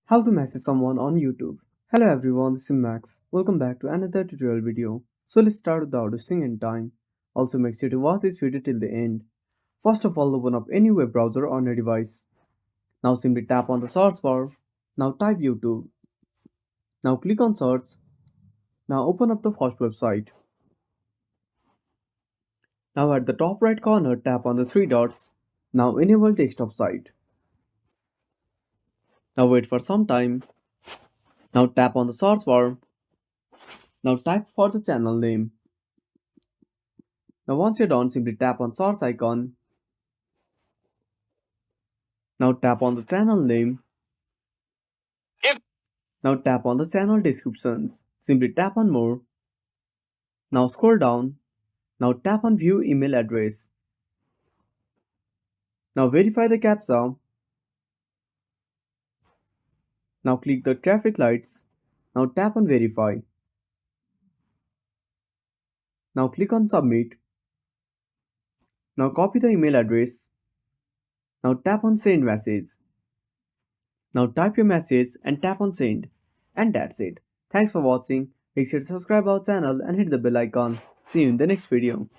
How to message someone on YouTube. Hello everyone, this is Max. Welcome back to another tutorial video. So let's start without wasting any time. Also make sure to watch this video till the end. First of all, open up any web browser on your device. Now simply tap on the search bar. Now type YouTube. Now click on search. Now open up the first website. Now at the top right corner tap on the three dots. Now enable desktop site. Now wait for some time. Now tap on the search bar. Now type for the channel name. Now once you're done, simply tap on search icon. Now tap on the channel name. Now tap on the channel descriptions. Simply tap on more. Now scroll down. Now tap on view email address. Now verify the captcha. Now click the traffic lights. Now tap on verify. Now click on submit. Now copy the email address. Now tap on send message. Now type your message and tap on send. And that's it. Thanks for watching. Make sure to subscribe our channel and hit the bell icon. See you in the next video.